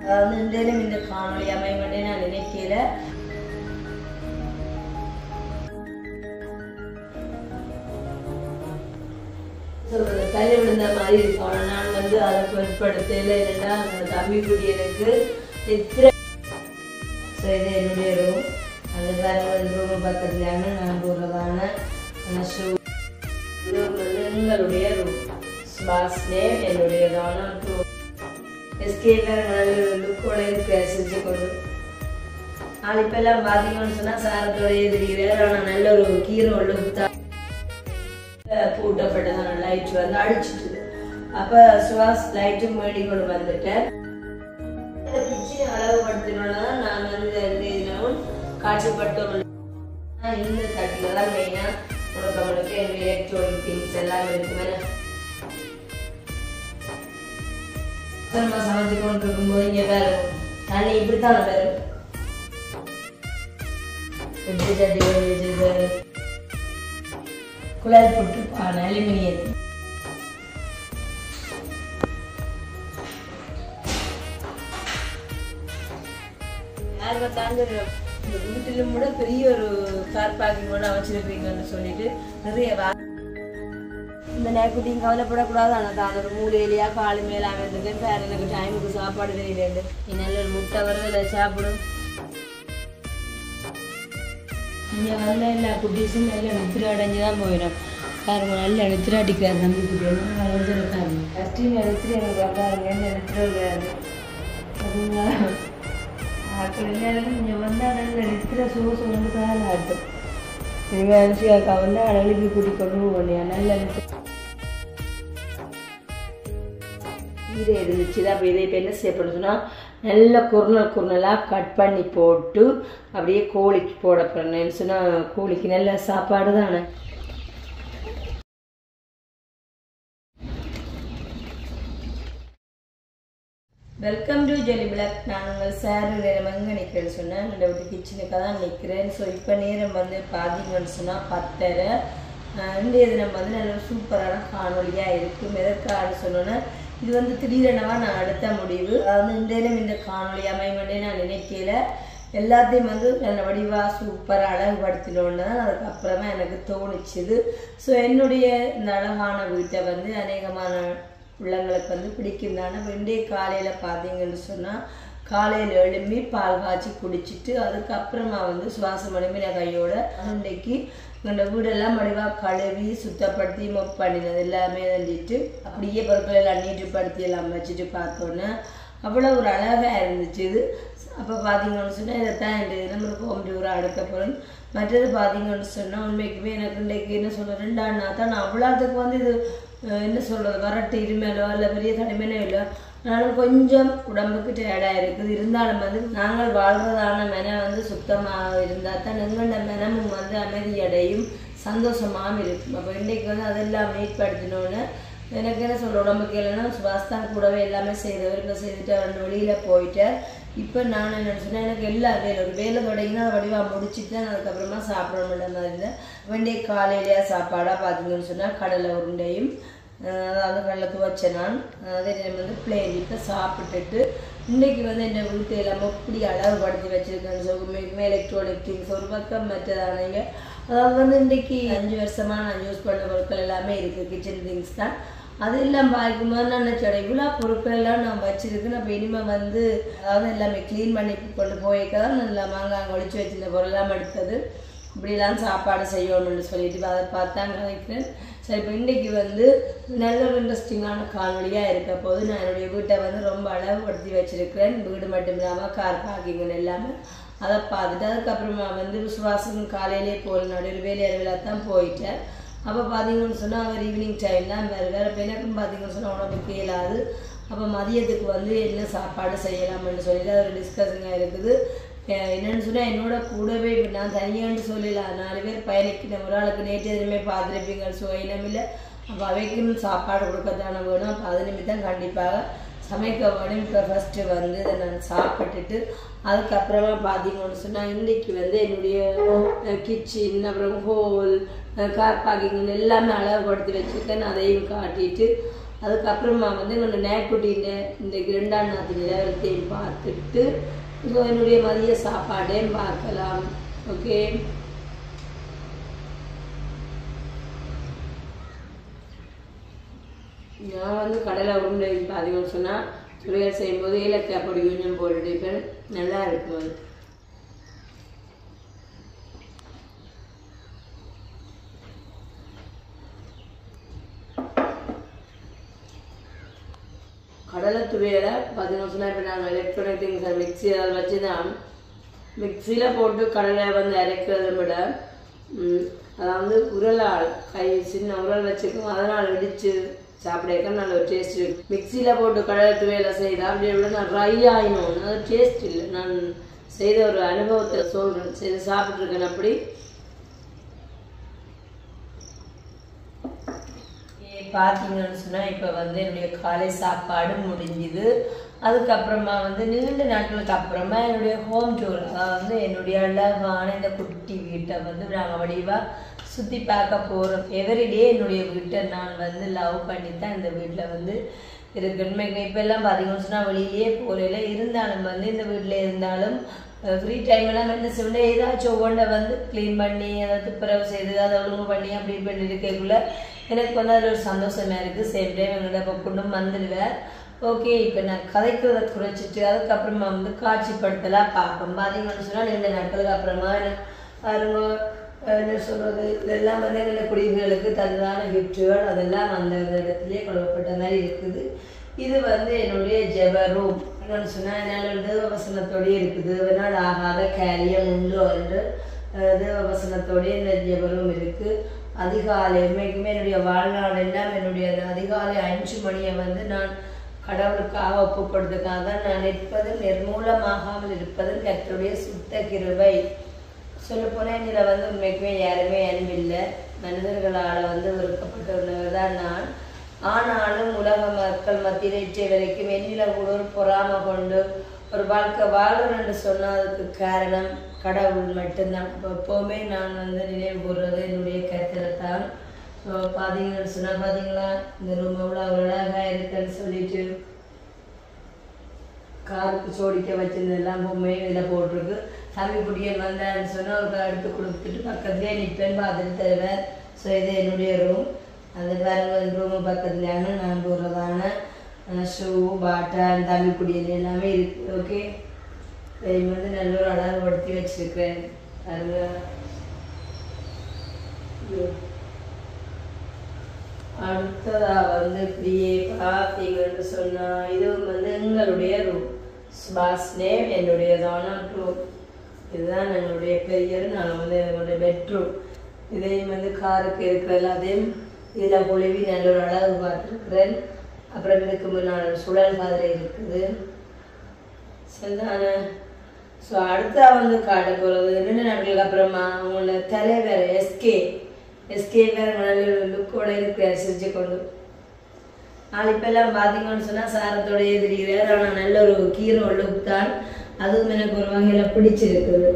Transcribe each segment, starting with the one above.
இன்றையும் இந்த காணொலி அமைய நான் நினைக்கல. சொல்றது கல்வி விழுந்த மாதிரி இருக்கும். நான் வந்து அதை பொருட்படுத்தல. இல்லைன்னா அந்த தம்பி குடியனுக்கு இது என்னுடைய ரூம். அது வேற ரூம் பக்கத்துலான நான் போடுறதான ஷூ. இது வந்து எங்களுடைய ரூம். பாஸ் நேம் என்னுடையதான ரூம். எஸ்கேல லுக்கோட செஞ்சு கொண்டு இப்பெல்லாம் பார்த்தீங்கன்னு சொன்னால் சாரத்தோடைய தெரிகிறார். ஆனால் நல்ல ஒரு கீரை லுக் பூட்டப்பட்டதான லைட் வந்து அடிச்சுட்டு அப்போ சுவாஸ் லைட்டும் மேடி கொண்டு வந்துட்டேன். கிச்சனை அளவுபடுத்தினோன்னா தான் நான் வந்து தினமும் காட்சிப்பட்டோம். இந்த தட்டில் தான் மெயினாக உனக்கு எலக்ட்ரானிக் திங்ஸ் எல்லாம் இருக்குமே. நம்ம சமைச்சு கொண்டு இருக்கும்போது இங்கே வேறு தண்ணி இப்படித்தான் வேறு எப்படி தட்டி வச்சுட்டு குழாய் போட்டுருப்பான் அலுமினியத்து. யார் பார்த்தாங்க இந்த வீட்டிலும் கூட பெரிய ஒரு கார் பார்க்கிங் கூட அமைச்சிருப்பீங்கன்னு சொல்லிட்டு நிறைய இந்த நேக்குட்டியும் கவலைப்படக்கூடாது. ஆனால் தான் ஒரு மூலையிலையா காலு மேலே அமைந்திருக்கேன். வேறு எனக்கு டைமுக்கு சாப்பாடு தெரியலேண்டு. நீ நல்ல ஒரு முட்டை வருதில்ல சாப்பிடும். இங்கே வந்து எல்லா குட்டீஸும் நல்ல நித்திர அடைஞ்சு தான் போயிடும். பாருங்க நல்ல நித்திர அடிக்கிறார் தம்பி குட்டி அடைஞ்சிருக்காருங்க. கஷ்டம் நித்திர எனக்கு பாருங்க என்ன நித்திர இருக்காரு அப்படிங்களா. எல்லாருக்கும் இங்கே வந்தால் நல்ல நித்திர சோசு வந்து தான் ஆட்டும். நீங்கள் அரிசியாக்கா வந்து அழகி கூட்டி கொண்டு போனியா நல்ல நித்திர கீரை இருந்துச்சு தான். அப்போ இதை இப்போ என்ன செய்யப்படும் சொன்னால் நல்ல குறுனலாக கட் பண்ணி போட்டு அப்படியே கோழிக்கு போட போகிறேன்னு சொன்னால் கோழிக்கு நல்ல சாப்பாடு தானே. வெல்கம் டு ஜெலி பிளாக். நான் உங்கள் சார் நேரம் எங்கே நிற்கிறேன்னு சொன்னேன். என்னோட வீட்டு கிச்சனுக்காக தான் நிற்கிறேன். ஸோ இப்போ நேரம் வந்து பார்த்தீங்கன்னு சொன்னால் 10:30. இன்றைய தினம் வந்து நல்ல சூப்பரான காணொலியாக இருக்கும். எதற்காக சொன்னோன்னா இது வந்து திடீரெனவா நான் அடுத்த முடிவு. அதாவது இன்றையும் இந்த காணொலி அமையவே நான் நினைக்கல. எல்லாத்தையும் வந்து நல்ல வடிவாக சூப்பராக அழகுபடுத்தினோன்னு தான் அதுக்கப்புறமா எனக்கு தோணிச்சுது. ஸோ என்னுடைய இந்த அழகான வீட்டை வந்து அநேகமான உள்ளங்களுக்கு வந்து பிடிக்கும் தானே. இன்றைய காலையில் பார்த்தீங்கன்னு சொன்னால் காலையில் எழும்பி பால் காய்ச்சி குடிச்சிட்டு அதுக்கப்புறமா வந்து சுவாசம் எழும்பின கையோட இன்றைக்கு எங்களோட வீடெல்லாம் வடிவாக கழுவி சுத்தப்படுத்தி மொப் பண்ணினது எல்லாமே தண்டிட்டு அப்படியே பொருட்கள் எல்லாம் நீட்டுப்படுத்தி எல்லாம் வச்சுட்டு பார்த்தோன்னே அவ்வளோ ஒரு அழகாக இருந்துச்சு இது. அப்போ பார்த்தீங்கன்னு சொன்னால் இதைத்தான் இந்த நம்மளுக்கு ஹோம் டூராக அடுக்க போகிறேன். மற்றது பார்த்தீங்கன்னு சொன்னால் உண்மைக்குமே எனக்கு இன்றைக்கு என்ன சொல்கிறேன் 2 நாள் தான் நான் அவ்வளோத்துக்கு வந்து இது என்ன சொல்கிறது வரட்டு இருமேலோ இல்லை பெரிய தனிமேனோ இல்லை. நானும் கொஞ்சம் உடம்புக்கு டயர்டாக இருக்குது. இருந்தாலும் வந்து நாங்கள் வாழ்கிறதான மெனை வந்து சுத்தமாக இருந்தால் தான் எங்களோட மெனமும் வந்து அமைதியடையும் சந்தோஷமாகவும் இருக்கும். அப்போ இன்றைக்கு வந்து அதெல்லாம் மீட்படுத்தினோன்னு எனக்கு என்ன சொல்கிற உடம்புக்கு இல்லைன்னா சுபாஸ்தான் கூடவே எல்லாமே செய்தவர் இப்போ செய்துட்டு அவர் வெளியில் போயிட்டார். இப்போ நான் என்ன சொன்னேன் எனக்கு எல்லா ஒரு வேலை தொடங்கினா அதை வடிவாக முடிச்சுட்டு தான் அதுக்கப்புறமா சாப்பிடணுன்ற மாதிரி இருந்தேன். வேண்டிய காலையிலேயே சாப்பாடாக பார்த்தீங்கன்னு சொன்னால் கடலை உருண்டையும் அதாவது கடலை துவைச்சேன் நான். அதே டைம் வந்து பிளேன் இப்போ சாப்பிட்டுட்டு இன்றைக்கி வந்து என்னை வீட்டு எல்லாமே இப்படி அழகுபடுத்தி வச்சுருக்கேன்னு சொல்லுமே எலக்ட்ரானிக் திங்ஸ் ஒரு பக்கம் மற்றதானங்க. அதாவது வந்து இன்றைக்கி 5 வருஷமாக நான் யூஸ் பண்ண பொருட்கள் எல்லாமே இருக்குது. கிச்சன் திங்ஸ் தான். அது எல்லாம் பார்க்கும்போது நான் நினச்சோட இவ்வளோ பொருட்கள் எல்லாம் நான் வச்சுருக்கேன். அப்போ இனிமேல் வந்து அதாவது எல்லாமே க்ளீன் பண்ணி கொண்டு போய்க்கதான் நல்லா மாங்காய் ஒழிச்சு வச்சுருந்த பொருளெல்லாம் எடுத்தது இப்படிலாம் சாப்பாடு செய்யணும்னு சொல்லிட்டு அதை பார்த்தாங்க நினைக்கிறேன். சரி இப்போ இன்றைக்கி வந்து நல்ல ஒரு இன்ட்ரெஸ்டிங்கான காணொலியாக இருக்க போது நான் என்னுடைய வீட்டை வந்து ரொம்ப அழகுபடுத்தி வச்சுருக்கிறேன். வீடு மட்டும் இல்லாமல் கார் பார்க்கிங் எல்லாமே அதை பார்த்துட்டு அதுக்கப்புறமா வந்து விசுவாசம் காலையிலே போகிற நடுவில் வேலை அளவில் தான் போயிட்டேன். அப்போ பார்த்தீங்கன்னு சொன்னால் அவர் ஈவினிங் டைம்லாம் வேறு இப்போ எனக்கும் பார்த்தீங்கன்னு சொன்னால் உடம்புக்கு இயலாது. அப்போ மதியத்துக்கு வந்து என்ன சாப்பாடு செய்யலாம்னு சொல்லிட்டு அது ஒரு டிஸ்கஷனாக இருக்குது. என்னென்னு சொன்னால் என்னோட கூடவே இப்போ நான் தனியான்னு சொல்லலாம் 4 பேர் பயணிக்கிற ஒரு ஆளுக்கு நேற்று எதுவுமே பார்த்துருப்பீங்க. ஸோ இனமில்லை அப்போ அவைக்கும் சாப்பாடு கொடுக்கத்தானே வேணும். அப்போ அது நிமித்தம் கண்டிப்பாக சமைக்க வேணும். இப்போ ஃபஸ்ட்டு வந்து இதை நான் சாப்பிட்டுட்டு அதுக்கப்புறமா பார்த்தீங்கன்னு சொன்னால் இன்றைக்கி வந்து என்னுடைய கிச்சன் அப்புறம் ஹோல் கார் பார்க்கிங் எல்லாமே அழகுபடுத்தி வச்சுருக்கேன். அதையும் காட்டிட்டு அதுக்கப்புறமா வந்து என்னோட நேக்குட்டியில் இந்த 2ஆம் நாள் நிலவரத்தையும் பார்த்துட்டு இப்போ என்னுடைய மதிய சாப்பாடையும் பார்க்கலாம். ஓகே, நான் வந்து கடலை உருண்டை பார்த்தீங்கன்னு சொன்னால் சுவையாக செய்யும்போது ஏலக்காய் பொடி கொஞ்சம் போட்டுட்டு நல்லா இருக்கும். அது கடலை துவையலை பார்த்தீங்கன்னு சொன்னால் இப்போ நாங்கள் எலக்ட்ரானிக் திங்ஸ் மிக்சி அதை வச்சு தான் மிக்சியில் போட்டு கடலை வந்து அரைக்கிறத விட அதாவது உரலால் கை சின்ன உரல் வச்சுக்கும் அதனால் இடித்து சாப்பிட நல்ல ஒரு டேஸ்ட் இருக்குது. மிக்சியில் போட்டு கடலை துவையலை செய்தால் அப்படியே விட நான் ட்ரை ஆகினோம், அது டேஸ்ட் இல்லை. நான் செய்த ஒரு அனுபவத்தை சொல்கிறேன், செய்து சாப்பிட்ருக்கேன். அப்படி பார்த்தீங்கன்னு சொன்னால் இப்போ வந்து என்னுடைய காலை சாப்பாடு முடிஞ்சுது. அதுக்கப்புறமா வந்து நீண்ட நாட்களுக்கு அப்புறமா என்னுடைய ஹோம் டூர், அதாவது என்னுடைய அழகான இந்த குட்டி வீட்டை வந்து நாங்கள் வடிவாக சுற்றி பார்க்க போகிறோம். எவ்ரிடே என்னுடைய வீட்டை நான் வந்து லவ் பண்ணி தான் இந்த வீட்டில் வந்து இருக்குன்னு. இப்போ எல்லாம் பார்த்தீங்கன்னு சொன்னால் வெளியிலே போகல, இருந்தாலும் வந்து இந்த வீட்டில் இருந்தாலும் ஃப்ரீ டைம் எல்லாம் என்ன செய்யணும், ஏதாச்சும் ஒவ்வொன்றை வந்து க்ளீன் பண்ணி அதை துப்புரவு செய்து அதை ஒழுங்கு பண்ணி அப்படி பண்ணி இருக்கக்குள்ள எனக்கு வந்து அதில் ஒரு சந்தோஷமாக இருக்குது. சேம் டைம் எங்களோட கொண்டும் வந்துடுவேன். ஓகே, இப்போ நான் கதைக்கிறத குறைச்சிட்டு அதுக்கப்புறமா வந்து காட்சிப்படுத்தலாம் பார்ப்போம். பார்த்தீங்கன்னு சொன்னால் நீண்ட நாட்களுக்கு அப்புறமா பாருங்க என்ன சொல்கிறது, இதெல்லாம் வந்து என்னோட குடிகளுக்கு தகுதான கிஃப்ட்டுகள் அதெல்லாம் அந்த இடத்துலேயே கொள்ளப்பட்ட மாதிரி இருக்குது. இது வந்து என்னுடைய ஜெப ரூம். என்னென்னு சொன்னால் என்னால் தேவவசனத்தோடய இருக்குது. அதனால் ஆகாத காரியம் உண்டோ என்று தேவவசனத்தோடய இந்த ஜெப ரூம் இருக்குது. அதிகாலை உண்மைக்குமே என்னுடைய வாழ்நாள் எல்லாம் என்னுடைய அதிகாலை 5 மணியை வந்து நான் கடவுளுக்காக ஒப்பு கொடுத்ததுக்காக தான் நான் நிற்பதும் நிர்மூலமாகாமல் இருப்பதும் கர்த்தருடைய சுத்த கிருபை. சொல்லப்போனால் இதில் வந்து உண்மைக்குமே யாருமே அன்பில்லை, மனிதர்களால் வந்து வெறுக்கப்பட்டுள்ளவர் தான் நான். ஆனாலும் உலக மக்கள் மத்தியில் இற்றை வரைக்கும் என்னில் கூட ஒரு பொறாமை கொண்டு ஒரு வாழ்க்கை வாழ்கிறேன் என்று சொன்னதுக்கு காரணம் கடவுள் மட்டும்தான். எப்போவுமே நான் வந்து நினைவு கூறுறது என்னுடைய கருத்தில் தான். ஸோ பார்த்தீங்கன்னு சொன்னால் பார்த்தீங்களா இந்த ரூம் எவ்வளோ அழகாக இருக்குன்னு சொல்லிட்டு காருக்கு சோடிக்க வச்சிருந்தெல்லாம் பொம்மை இதில் போட்டிருக்கு. தம்பி குட்டியன் வந்தான்னு சொன்னால் ஒரு எடுத்து கொடுத்துட்டு பக்கத்துலேயே நிற்பேன் பார்த்துட்டு தருவேன். ஸோ இது என்னுடைய ரூம். அந்த பாருங்க ரூமு பக்கத்துலேயான நான் போடுறதான ஷூ பாட்டா தம்பி குடியல் எல்லாமே இருக்குது. ஓகே, இதை வந்து நல்ல ஒரு அழகுபடுத்தி வச்சுருக்கிறேன். பாருங்க அடுத்ததாக வந்து இப்படியே பார்த்தீங்கன்னு சொன்னால் இதுவும் வந்து எங்களுடைய ரூம். சுபாஷ் நேம் என்னுடையதான ரூம். இதுதான் எங்களுடைய பெரியர். நாங்கள் வந்து எங்களுடைய பெட்ரூம். இதையும் வந்து காருக்கு இருக்கிற எல்லாத்தையும் இதில் பொழிவி நல்ல ஒரு அழகு பார்த்துருக்குறேன். அப்புறம் இதுக்கு முன்னால் சுழல் மாதிரி இருக்குது. சரிதான? ஸோ அடுத்தா வந்து காட்ட போகிறது 2 நாட்களுக்கு அப்புறமா அவங்களோட தலைவர் எஸ்கே வேறு நல்ல லுக்கோட இருக்கிறார் செஞ்சு கொண்டு. இப்பெல்லாம் பார்த்தீங்கன்னு சொன்னால் சாரத்தோடையே தெரிகிறார். ஆனால் நல்ல ஒரு ஹீரோ லுக் தான். அதுவும் எனக்கு ஒரு வகையில் பிடிச்சிருக்குது.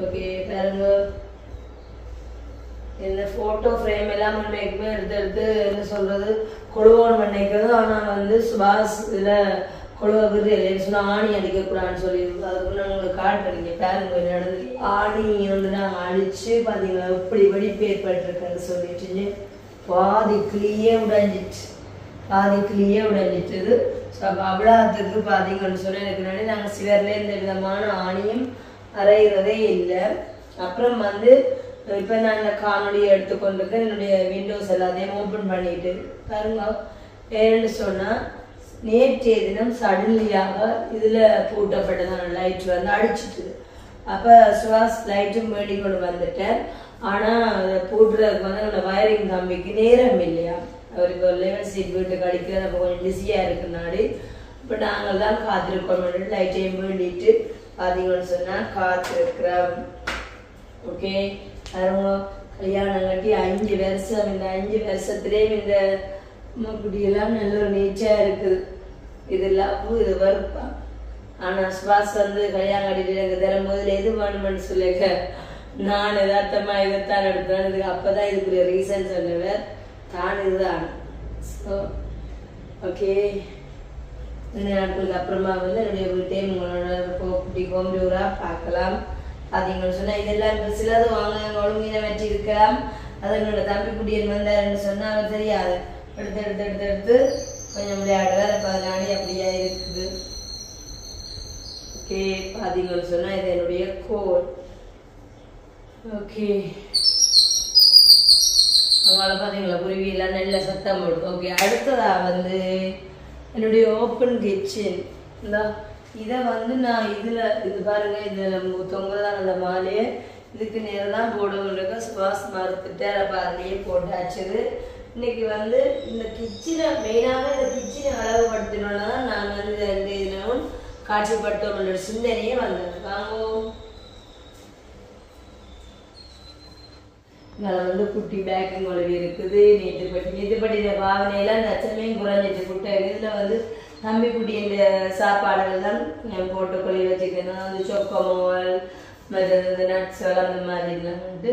ஓகே பாருங்க, இந்த ஃபோட்டோ ஃப்ரேம் எல்லாம் முன்னைக்குமே எடுத்து என்ன சொல்கிறது கொழுவோன் பண்ணிக்கிறது. ஆனால் வந்து சுபாஷ் இதில் கொழுவ விருது சொன்னால் ஆணி அடிக்கக்கூடாதுன்னு சொல்லியிருக்கு. அதுக்கு நான் உங்களுக்கு காட்டுறீங்க பாருங்க நடந்து ஆணி வந்து நாங்கள் அடித்து பார்த்தீங்கன்னா எப்படி வெடிப்பு ஏற்பட்டுருக்குன்னு சொல்லிட்டு பாதி கிளியே உடைஞ்சிட்டுது. ஸோ அப்போ அவ்வளோத்துக்கு பார்த்தீங்கன்னு சொன்னால் எனக்கு நினைவு நாங்கள் சிவரில் எந்த விதமான ஆணியும் அரைகிறதே இல்லை. அப்புறம் வந்து இப்போ நான் இந்த காணொலியை எடுத்துக்கொண்டிருக்கேன். என்னுடைய விண்டோஸ் எல்லாத்தையும் ஓப்பன் பண்ணிட்டு பாருங்க. ஏன்னு சொன்னால் நேற்றைய தினம் சடன்லியாக இதில் பூட்டப்பட்டதான லைட் வந்து அடிச்சுட்டுது. அப்போ சுவாஸ் லைட்டும் வேண்டி கொண்டு வந்துட்டேன். ஆனால் அதை பூட்டுறதுக்கு வந்து என்னோட வயரிங் தம்பிக்கு நேரம் இல்லையா, அவருக்கு ஒரு 11 சீட் வீட்டுக்கு அடிக்கிறது அப்போ கொஞ்சம் பிஸியாக இருக்குனாடி இப்போ நாங்கள் தான் காத்திருக்கோம். லைட்டையும் வேண்டிட்டு பார்த்தீங்கன்னு சொன்னால் காத்திருக்கிறோம். ஓகே, அவங்க கல்யாணம் கட்டி 5 வருஷம். இந்த 5 வருஷத்துலேயும் இந்த குடியெல்லாம் நல்ல ஒரு நீச்சாக இருக்குது. இது லவ், இது வறுப்பா. ஆனால் சுபாஷ் வந்து கல்யாணம் கட்டிட்டு எனக்கு தரும்போது எது வேணுமென்னு சொல்லிக்க நான் யதார்த்தமாக இதைத்தான் எடுத்தேன். இதுக்கு அப்போ தான் இதுக்குரிய ரீசன் சொன்னவர் தான் இதுதான். ஸோ ஓகே, இந்த நாட்களுக்கு அப்புறமா வந்து என்னுடைய வீட்டையும் உங்களோட குட்டி ஹோம் டூராக பார்க்கலாம். பார்த்தீங்கன்னு சொன்னால் இதெல்லாம் இப்போ சிலது வாங்க ஒழுங்கின வச்சு இருக்கலாம். அது என்னோட தம்பி குட்டியன் வந்தாருன்னு சொன்னால் அவர் தெரியாது, எடுத்து எடுத்து எடுத்து எடுத்து கொஞ்சம் விளையாடுவார். இப்போ அதனாடி அப்படியா இருக்குது. ஓகே, பார்த்தீங்கன்னு சொன்னால் இது என்னுடைய கோல். ஓகே, அவங்கள பார்த்தீங்களா குருவியெல்லாம் நல்ல சத்தம் போடும். ஓகே, அடுத்ததாக வந்து என்னுடைய ஓப்பன் கிச்சன். இதை வந்து நான் இதில் இது பாருங்க, இதில் தொங்குதான் அந்த மாலையை இதுக்கு நேரம் தான் போடுவோம்ன்றக்க சுவாஸ் மறுத்துட்டு பாருலையே போட்டாச்சுது. இன்னைக்கு வந்து இந்த கிச்சனை மெயினாக இந்த கிச்சனை அழகுபடுத்தினோன்னா தான் நான் வந்து இந்த இதிலும் காட்சிப்படுத்தவங்களோட சிந்தனையே வந்தது. வாங்குவோம். அதில் வந்து குட்டி பேக்கிங் உழவி இருக்குது. நேற்றுப்பட்டி இந்த பாவனையெல்லாம் நச்சமையும் குறைஞ்சிட்டு குட்டை. இதில் வந்து தம்பி குட்டி இந்த சாப்பாடுகள் தான் போட்டு கொள்ளி வச்சுக்கணும். வந்து சொக்கமோல் மற்றது இந்த நட்ஸ் அந்த மாதிரிலாம் வந்து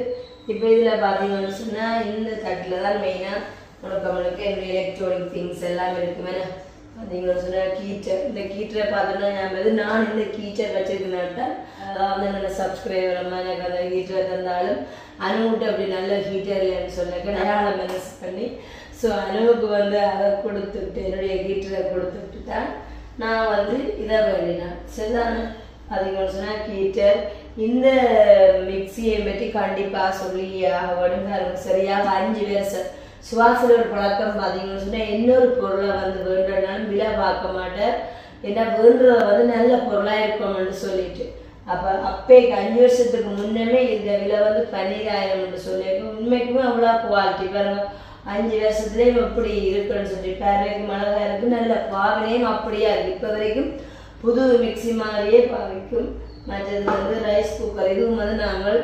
இப்போ இதில் பார்த்தீங்கன்னு சொன்னால் இந்த தட்டில் தான் மெயினாக முழுக்க என்னுடைய எலக்ட்ரானிக் திங்ஸ் எல்லாம் இருக்குமே. பார்த்தீங்கன்னு சொன்னால் கீச்சர், இந்த கீச்சரை பார்த்தோன்னா ஞாபகம் நான் இந்த கீச்சர் வச்சுருக்கேன்னாட்டா அதாவது என்னோட சப்ஸ்கிரைபர் மாதிரி எனக்கு அந்த ஹீட்டர் தந்தாலும் அணுவிட்டு அப்படி நல்ல ஹீட்டர் இல்லைன்னு சொன்னாக்க நான் மெனஸ் பண்ணி ஸோ அணுவுக்கு வந்து அதை கொடுத்துட்டு என்னுடைய ஹீட்டரை கொடுத்துட்டு தான் நான் வந்து இதை வேண்டினேன். சரிதானே? பார்த்தீங்கன்னு சொன்னால் ஹீட்டர் இந்த மிக்சியை பற்றி கண்டிப்பாக சொல்லி ஆகணும். சரியாக 5 வருஷம் சுவாசன ஒரு பழக்கம். பார்த்தீங்கன்னு சொன்னால் இன்னொரு பொருளை வந்து வேண்டுனாலும் விலை பார்க்க மாட்டேன். ஏன்னா வேண்டுறத வந்து நல்ல பொருளாக இருக்கணும்னு சொல்லிட்டு அப்பே 5 வருஷத்துக்கு முன்னமே இந்த விலை வந்து 12,000 சொல்லியிருக்கோம். உண்மைக்குமே அவ்வளோ குவாலிட்டி பாருங்க. 5 வருஷத்துலேயும் எப்படி இருக்குன்னு சொல்லி பேருக்கு மிளகாய் இருக்கு, நல்ல பாவனையும் அப்படியா இருக்கு. இப்போ வரைக்கும் புது மிக்சி மாதிரியே பாவிக்கும். மற்றது வந்து ரைஸ் குக்கர், இதுவும் வந்து நாங்கள்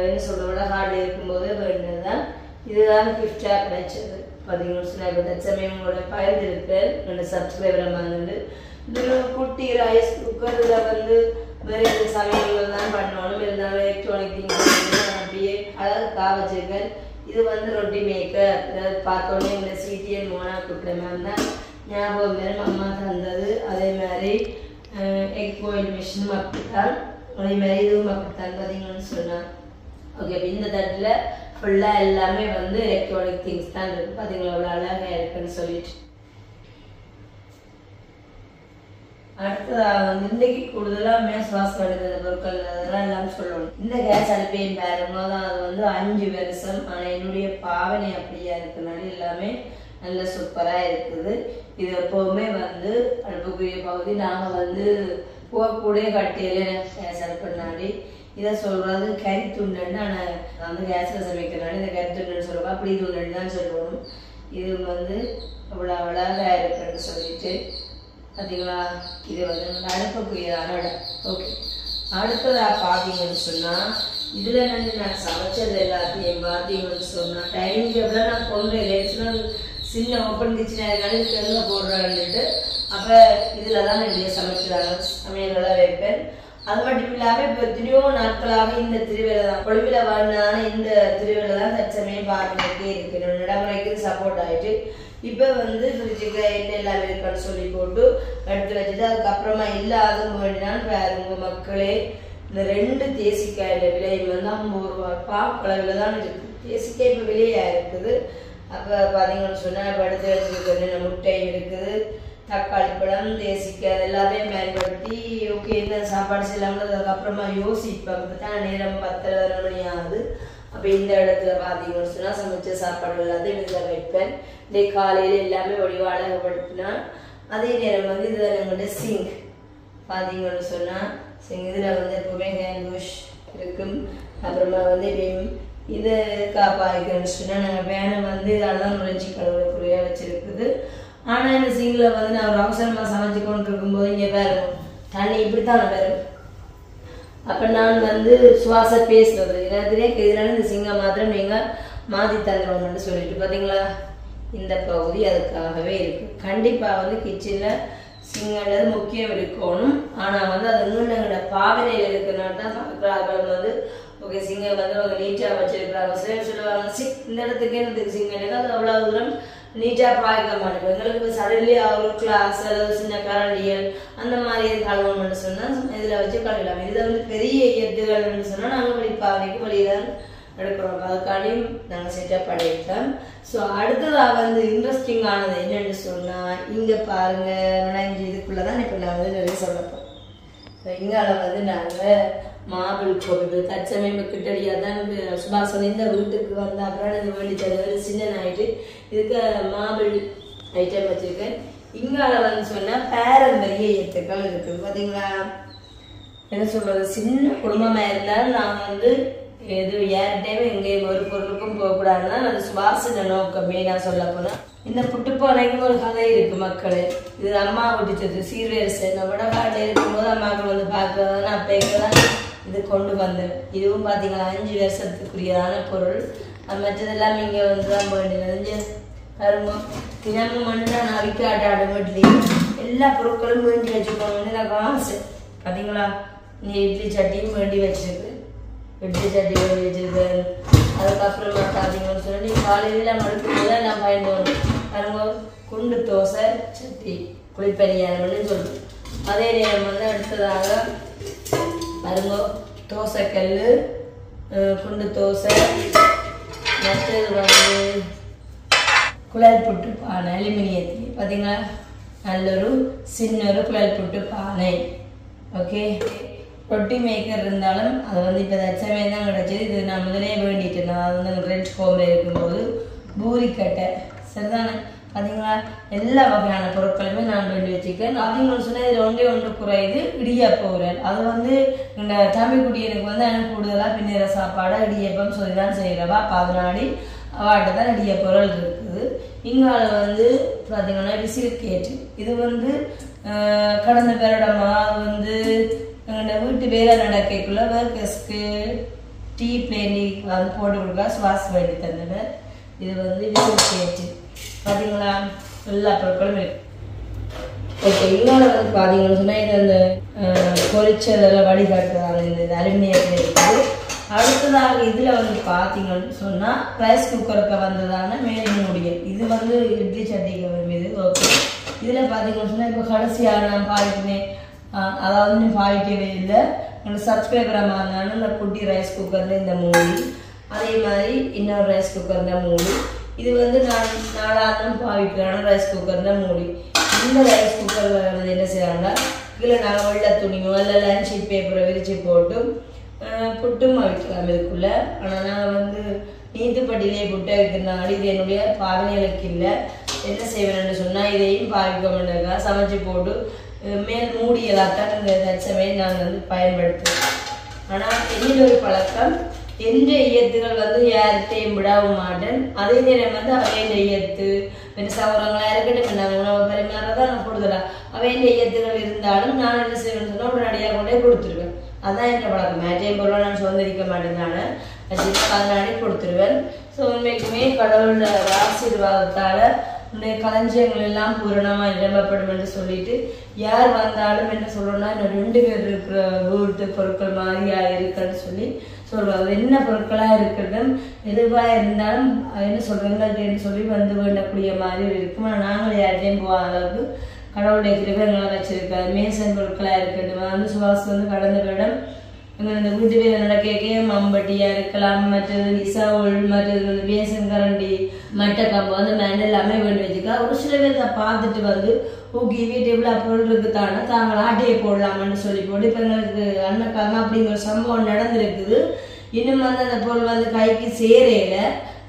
என்ன சொல்கிறோட ஹார்ட் இருக்கும்போது வேண்டியதுதான். இதுதான் கிஃப்டாக கிடைச்சது. பார்த்தீங்கன்னு சொன்னால் இப்போ தச்சமயம் உங்களோட பயந்துருக்கு என்னோட சப்ஸ்கிரைபரை வந்துட்டு இது குட்டி ரைஸ் குக்கர். இதில் வந்து வேறு எந்த சமையல்கள் தான் பண்ணணும், இருந்தாலும் எலக்ட்ரானிக் திங்ஸ் அப்படியே அழகாக வச்சுருக்கேன். இது வந்து ரொட்டி மேக்கர். அதாவது பார்த்தோன்னே இந்த சிடிஎன் மோனா குக்கிற மாதிரி தான் ஞாபகம் வேறு அம்மா தந்தது. அதே மாதிரி எக் பாயில் மிஷினும் அப்படித்தான், அதே மாதிரி இதுவும் அப்படித்தான் பார்த்தீங்கன்னு சொன்னான். ஓகே, இப்போ இந்த தட்டில் ஃபுல்லாக எல்லாமே வந்து எலக்ட்ரானிக் திங்ஸ் தான் இருக்குது. பார்த்தீங்களா அவ்வளோ அழகாக இருக்குன்னு சொல்லிட்டு. அடுத்ததாக வந்து இன்றைக்கு கூடுதலாக மேஸ்வாஸ் பண்ணுற பொருட்கள் அதெல்லாம் எல்லாம் சொல்லணும். இந்த கேஸ் அடுப்பையும் பாருங்க தான் அது வந்து 5 வருஷம். ஆனால் என்னுடைய பாவனை அப்படியா இருக்குனால எல்லாமே நல்ல சூப்பராக இருக்குது. இது எப்போவுமே வந்து அடுப்புக்குரிய பகுதி நாங்கள் வந்து புகக்கூடே கட்டியில கேஸ் அடுப்புனாடி இதை சொல்கிறது கறி துண்டுன்னு. ஆனால் வந்து கேஸில் சமைக்கிறனால இந்த கறி துண்டுன்னு சொல்லுவோம், அப்படி துண்டுன்னு தான் சொல்லுவோம். இது வந்து அவ்வளோ அழகாக இருக்குன்னு சொல்லிட்டு பார்த்தீங்களா. இது வந்து அடுப்புக்குரியதான இடம். ஓகே, அடுத்ததாக பார்த்தீங்கன்னு சொன்னால் இதில் வந்து நான் சமைச்சது எல்லாத்தையும் பார்த்தீங்கன்னு சொன்னால் டைனிங் டேபிளாக நான் கொண்டு இல்லைன்னு சின்ன ஓப்பன் கிச்சனாக இருக்காலும் தெருங்க போடுறான்ட்டு அப்போ இதில் தான் என்னுடைய சமைக்கிறாங்க சமையலெல்லாம் வைப்பேன். அது மட்டும் இல்லாமல் இப்போ எத்தனையோ நாட்களாக இந்த திருவிழா தான் கொழும்பில் வாழ்ந்தான இந்த திருவிழா தான் தற்சமயம் பார்த்துக்கிட்டே இருக்கு. என்னோட நடைமுறைக்கு சப்போர்ட் ஆகிட்டு இப்போ வந்து ஃப்ரிட்ஜுக்கு என்ன எல்லாமே இருக்கான்னு சொல்லி போட்டு எடுத்து வச்சுட்டு அதுக்கப்புறமா இல்லாத வேண்டினாலும் வேறு உங்கள் மக்களே இந்த 2 தேசிக்காயோட விலையும் வந்து 50 ரூபாய்ப்பா குழவில் தான் இருக்குது. தேசிக்காய் இப்போ விலையாக இருக்குது. அப்போ பார்த்தீங்கன்னு சொன்னால் இப்போ எடுத்து வச்சுருக்க முட்டை இருக்குது, தக்காளி பழம், தேசிக்காய் அது எல்லாத்தையும் பயன்படுத்தி ஓகே இந்த சாப்பாடு செய்யலாம்னு அதுக்கப்புறமா யோசிப்பேன். தான் நேரம் 10-11 மணி ஆகுது. அப்போ இந்த இடத்துல பார்த்தீங்கன்னு சொன்னால் சமைச்ச சாப்பாடு எல்லாத்தையும் இதில் வைப்பேன். இன்றைக்கு காலையில் எல்லாமே ஒளிவாடகப்படுத்தினா அதே நேரம் வந்து இதில் நம்மகிட்ட சிங்க் பார்த்தீங்கன்னு சொன்னால் சிங்க் இதில் வந்து எப்பவுமே ஹேண்ட் வாஷ் இருக்கும். அப்புறமா வந்து இது காப்பாய்க்குன்னு சொன்னால் நாங்கள் வேனை வந்து இதால் தான் நுழைஞ்சி கழுவுறக்குறையாக வச்சுருக்குது. ஆனால் இந்த சிங்கில் வந்து நான் ஒரு அவசரமாக சமைச்சு கொண்டு இருக்கும்போது இங்கே வேறும் தண்ணி இப்படித்தான் வரும். அப்போ நான் வந்து சுவாச பேசுறது எல்லாத்துலேயே இதனால இந்த சிங்கை மாத்திரம் நீங்கள் மாற்றி தந்துடுவோம்னு சொல்லிட்டு பார்த்தீங்களா இந்த பகுதி அதுக்காகவே இருக்குது. கண்டிப்பாக வந்து கிச்சனில் சிங்கன்றது முக்கியம் இருக்கணும். ஆனால் வந்து அது இன்னொன்று பாவனையில் இருக்கிறனால தான் பார்க்குறாங்க வந்து ஓகே சிங்கை வந்து அவங்க நீட்டாக வச்சுருக்கிறாங்க. சிலர் சொல்லுவாங்க இந்த இடத்துக்கே எனக்கு சிங்கனுக்கு அது அவ்வளோ தூரம் நீட்டாக பார்க்க மாட்டோம். எங்களுக்கு சடன்லி ஒரு கிளாஸ் அல்லது சின்ன கரண்டியல் அந்த மாதிரி கழுவணும்னு சொன்னால் இதில் வச்சு கழுவலாம். இதில் வந்து பெரிய எத்துகள்னு சொன்னால் நாங்கள் வெளிப்பாவைக்கு வெளியிதான் எடுக்கிறோம். அதுக்காண்டியும் நாங்கள் செட்டப் பண்ணியிருக்கோம். ஸோ அடுத்ததாக வந்து இன்ட்ரெஸ்டிங் ஆனது என்னென்னு சொன்னால் இங்கே பாருங்கள், நுழைஞ்சு இதுக்குள்ளே தான் இப்போ நான் வந்து நிறைய சொல்லப்போம். இங்கால வந்து நாங்கள் மாபிள் கோபி தற்சமயம் கிட்டடியாக தான் சுபாஷன் இந்த வீட்டுக்கு வந்து அப்புறம் இது வேண்டிச்சது சின்ன ஆகிட்டு இதுக்கு மாபிள் ஐட்டம் வச்சுருக்கேன். இங்கால வந்து சொன்னால் பாரம்பரிய இயத்துக்கள் இருக்குது. பார்த்தீங்களா, என்ன சொல்கிறது, சின்ன குடும்பமாக இருந்தாலும் நாங்கள் வந்து எது யார்கிட்டையும் எங்கேயும் ஒரு பொருளுக்கும் போகக்கூடாதுன்னா அது சுபாஷன நோக்கமே. நான் சொல்ல போனால் இந்த புட்டுப்பானைக்கும் ஒரு கதை இருக்கு மக்களே. இது அம்மா விட்டுச்சது சீர்வேரிசை நான் வடகாட்டில் இருக்கும்போது அம்மாவுக்கு வந்து பார்க்கறதான அப்பதான் இது கொண்டு வந்தேன். இதுவும் பார்த்தீங்களா 5 வருஷத்துக்குரியதான பொருள். அது மற்றதெல்லாம் இங்கே வந்து தான் வேண்டியது கரும்பு தினமும் மண்ணு நான் அவிக்காட்டாட வீட்லேயே எல்லா பொருட்களும் வேண்டி வச்சுக்கோங்கன்னு எனக்கு ஆசை. பார்த்தீங்களா, இங்கே இட்லி சட்டியும் வேண்டி வச்சிருக்கு, இட்லி சட்டி வேண்டி வச்சிருக்கேன். அதுக்கப்புறமா பார்த்தீங்கன்னு சொல்லி காலையில் மறுக்கும் போது நான் பயன்படுவேன். பாருங்க, குண்டு தோசை சட்டி குளிப்பணியாரம்னு சொல்லுவேன். அதே நேரம் வந்து அடுத்ததாக பாருங்க தோசைக்கல், குண்டு தோசை, மற்றது வந்து குழல் புட்டு பானை அலுமினியத்தில். பார்த்தீங்களா, நல்லொரு சின்னொரு குழல் புட்டு பானை. ஓகே, ரொட்டி மேக்கர் இருந்தாலும் அது வந்து இப்போ தச்சமே தான் கிடச்சிது. இது நான் முதலே வேண்டிட்டேன். நான் வந்து ரெண்ட் ஹோமில் இருக்கும்போது பூரிக்கட்டை சரிதானே. பார்த்தீங்களா, எல்லா வகையான பொருட்களுமே நான் வேண்டி வச்சுருக்கேன். பார்த்தீங்கன்னு சொன்னால் இதில் ஒன்று குறையுது இடியாப்ப உரல். அது வந்து இந்த தமிழ் குடியனுக்கு வந்து எனக்கு கூடுதலாக பின்னிற சாப்பாடு இடியப்பம் சொல்லி தான் செய்கிறவா. அப்போ அதனாடி அவாட்ட தான் இடியாப்ப உரல் இருக்குது. இங்கால வந்து பார்த்தீங்கன்னா விசில் கேட்டு இது வந்து கடந்த பேரிடமா வந்து எங்கள் வீட்டு வேலை நடக்கக்குள்ள ஒர்க்கர்ஸ்க்கு டீ பிளேனி வந்து போட்டு கொடுக்க சுவாசம் வேண்டி தந்தவர். இது வந்து விசில் கேட்டு பார்த்தீங்களா, எல்லா பொருட்களும் இருக்கு. ஓகே, இன்னொன்று வந்து பார்த்தீங்கன்னு சொன்னால் இது அந்த பொரிச்சதெல்லாம் வடிகாட்டுறாங்க. இந்த அலுமினியத்தில் இருக்குது. அடுத்ததாக இதில் வந்து பார்த்தீங்கன்னு சொன்னால் ரைஸ் குக்கருக்கு வந்ததான மேல் மூடியல். இது வந்து இட்லி சட்டிக்கு வருது. ஓகே, இதில் பார்த்தீங்கன்னு சொன்னால் இப்போ கடைசியாக நான் பாதிக்கினேன், அதாவது நீ பாதிக்கவே இல்லை. எனக்கு சப்ஸ்கிரைபராக மாறினாலும் இந்த குட்டி ரைஸ் குக்கரில் இந்த மூடி, அதே மாதிரி இன்னொரு ரைஸ் குக்கரில் மூடி. இது வந்து நான் 4ஆம் பாவிக்கிறான ரைஸ் குக்கரில் மூடி. இந்த ரைஸ் குக்கரில் வந்து என்ன செய்யறாங்கன்னா கீழே நாங்கள் வெள்ளை துணியோ இல்லை லஞ்ச் பேப்பரை விரித்து போட்டு புட்டும் அவிக்கலாம் இதுக்குள்ள. ஆனால் நாங்கள் வந்து நீத்துப்பட்டியிலே புட்டை வைக்கிறதுனால இது என்னுடைய பாவனைகளுக்கு இல்லை. என்ன செய்வேன்னு சொன்னால் இதையும் பாவிக்கோம்னாக்கா சமைச்சு போட்டு மேல் மூடியதாத்தான் இந்த தச்சமே நான் வந்து பயன்படுத்துவேன். ஆனால் என்னில் ஒரு பழக்கம், எந்த ஐயத்துகள் வந்து யார்கிட்டையும் விடவும் மாட்டேன். அதே நேரம் வந்து அவையின் ஐயத்து சௌரங்களா இருக்கட்டும், நாங்கள் உணவு பரிமாறதான் நான் கொடுத்துடலாம். அவையின் ஐயத்துகள் இருந்தாலும் நான் என்ன செய்வேன்னு சொன்னால் உடனடியாக கொண்டே கொடுத்துருவேன். அதுதான் என் பழக்கம். மேட்டையும் பொருளை நான் சுதந்திரிக்க மாட்டேன், அதனாடி கொடுத்துருவேன். ஸோ உண்மைக்குமே கடவுளோட ஆசீர்வாதத்தால் உன்னுடைய களஞ்சியங்கள் எல்லாம் பூரணமாக நிரம்பப்படும் என்று சொல்லிட்டு யார் வந்தாலும் என்ன சொல்லணும்னா இன்னும் 2 பேர் இருக்கிற வீட்டு பொருட்கள் மாதிரியா இருக்குன்னு சொல்லி சொல்லுவாங்க. என்ன பொருட்களாக இருக்கட்டும் எதுவாக இருந்தாலும் என்ன சொல்கிறேங்கள்ட்டேன்னு சொல்லி வந்து வேண்டக்கூடிய மாதிரி இருக்கும். ஆனால் நாங்கள் யார்கிட்டையும் போகாத அளவுக்கு கடவுளுடைய கிருபங்களை வச்சிருக்காரு. மேசன் பொருட்களாக இருக்கட்டும் வந்து சுவாசம் வந்து கடந்த வருடம் இந்த வீட்டு வேலை நடக்க மம்பட்டியாக இருக்கலாம், மற்றது இசாவுள், மற்றது வந்து மேசன் கரண்டி, மட்டை கம்பு வந்து மேண்ட் எல்லாமே வேண்டி வச்சுக்கலாம். ஒரு சில பேர் அதை பார்த்துட்டு வந்து ஊக்கி வீட்டு இவ்வளோ பொருள் இருக்குதானே தாங்கள் ஆட்டையை போடலாமான்னு சொல்லி போட்டு இப்போ எங்களுக்கு அண்ணக்காங்க அப்படிங்கிற சம்பவம் நடந்திருக்குது. இன்னும் வந்து அந்த பொருள் வந்து கைக்கு சேரையில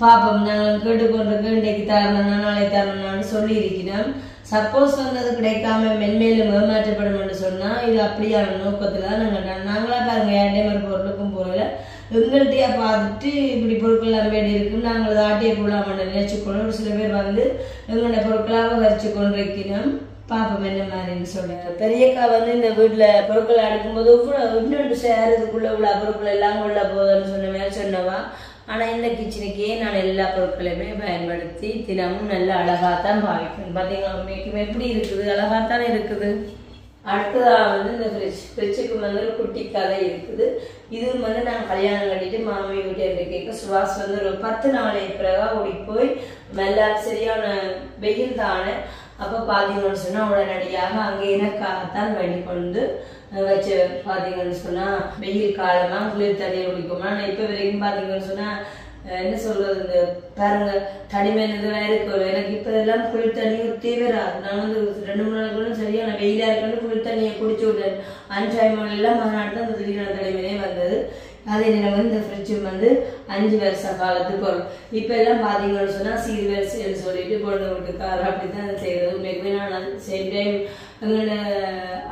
பார்ப்போம். நாங்கள் கேட்டுக்கொண்டிருக்கோம், இன்றைக்கு தரணும்னா நாளை தரணும்னான்னு சொல்லி இருக்கிறோம். சப்போஸ் வந்து அது கிடைக்காம மென்மேலும் ஏமாற்றப்படும் என்று சொன்னால் இது அப்படியான நோக்கத்தில் தான் நாங்களா பாருங்க யார்டையும் ஒரு பொருளுக்கும் போகல எங்கள்கிட்டயே பார்த்துட்டு இப்படி பொருட்கள் நம்பேடி இருக்கும் நாங்கள் ஆட்டையை போடலாமான்னு நினைச்சுக்கொண்டு ஒரு சில பேர் வந்து எங்களோட பொருட்களாக வச்சு கொண்டிருக்கிறோம். பார்ப்போம் என்ன மாதிரின்னு சொல்லுங்க. பெரியக்கா வந்து இந்த வீட்டில் பொருட்கள் அடுக்கும்போது இன்னொன்று சேர் இதுக்குள்ள உள்ள பொருட்கள் எல்லாம் உள்ள போதுன்னு சொன்ன மாதிரி சொன்னவா. ஆனால் இந்த கிச்சனுக்கே நான் எல்லா பொருட்களையுமே பயன்படுத்தி தினமும் நல்ல அழகாகத்தான் பாவிக்கிறேன். பார்த்தீங்களா, உண்மைக்குமே எப்படி இருக்குது, அழகாகத்தானே இருக்குது. அடுத்ததாக வந்து இந்த ஃப்ரிட்ஜுக்கு வந்து ஒரு குட்டி கதை இருக்குது. இது வந்து நாங்கள் கல்யாணம் கட்டிட்டு மாமி வீட்டு கேட்க சுவாஸ் வந்து ஒரு 10 நாளைக்கு பிறகு ஓடி போய் மெல்ல சரியான வெயில் தானே. அப்போ பார்த்தீங்கன்னு சொன்னால் உடனடியாக அங்கே எனக்காகத்தான் வெளிக்கொண்டு வச்சு பார்த்தீங்கன்னு சொன்னால் வெயில் காலமாக குளிர் தண்ணியை குடிக்குமா. நான் இப்போ வரைக்கும் பார்த்தீங்கன்னு சொன்னால் என்ன சொல்றது, இந்த பாருங்க தனிமையானதுலாம் இருக்கு. எனக்கு இப்ப எல்லாம் குளிர் தண்ணி தேவையாது. நான் வந்து 2-3 நாள் சரியான வெயிலா இருக்குன்னு குளிர் தண்ணியை குடிச்சு விட்டேன். 5 எல்லாம் மறுநாட்டு அந்த திடீர்னு தனிமையே வந்தது. அதே நேரம் வந்து இந்த ஃப்ரிட்ஜ் வந்து 5 வருஷ காலத்துக்கு வரும். இப்ப எல்லாம் பாத்தீங்கன்னு சொன்னா சீர்வரிசைன்னு சொல்லிட்டு கொண்டு விட்டுக்காரு அப்படித்தான் செய்யறது. உண்மைக்குமே நான் சேம் டைம் எங்களோட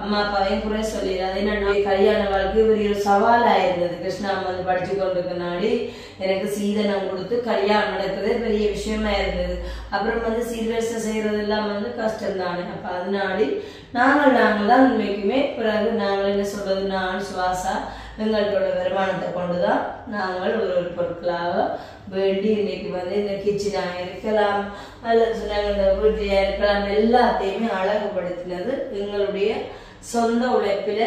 அம்மா அப்பாவையும் குறை சொல்லிடுறது. என்னன்னா கல்யாண வாழ்க்கை பெரிய ஒரு சவாலா இருந்தது. கிருஷ்ணா வந்து படிச்சு கொண்டிருக்கனாடி எனக்கு சீதனம் கொடுத்து கல்யாணம் நடக்குது பெரிய விஷயமா இருந்தது. அப்புறம் வந்து சீர்வரிசை செய்யறது எல்லாம் வந்து கஷ்டம் தானே. அப்ப அதனாடி நாங்கள் தான் உண்மைக்குமே பிறகு நாங்கள் என்ன சொல்றது, நான் சுவாசா எங்களோட வருமானத்தை கொண்டுதான் நாங்கள் ஒரு பொருட்களாக வேண்டி இன்னைக்கு வந்து இந்த கிச்சனா இருக்கலாம் அல்லது சொன்னாங்க வீட்டையா இருக்கலாம் எல்லாத்தையுமே அழகுபடுத்தினது எங்களுடைய சொந்த உழைப்பில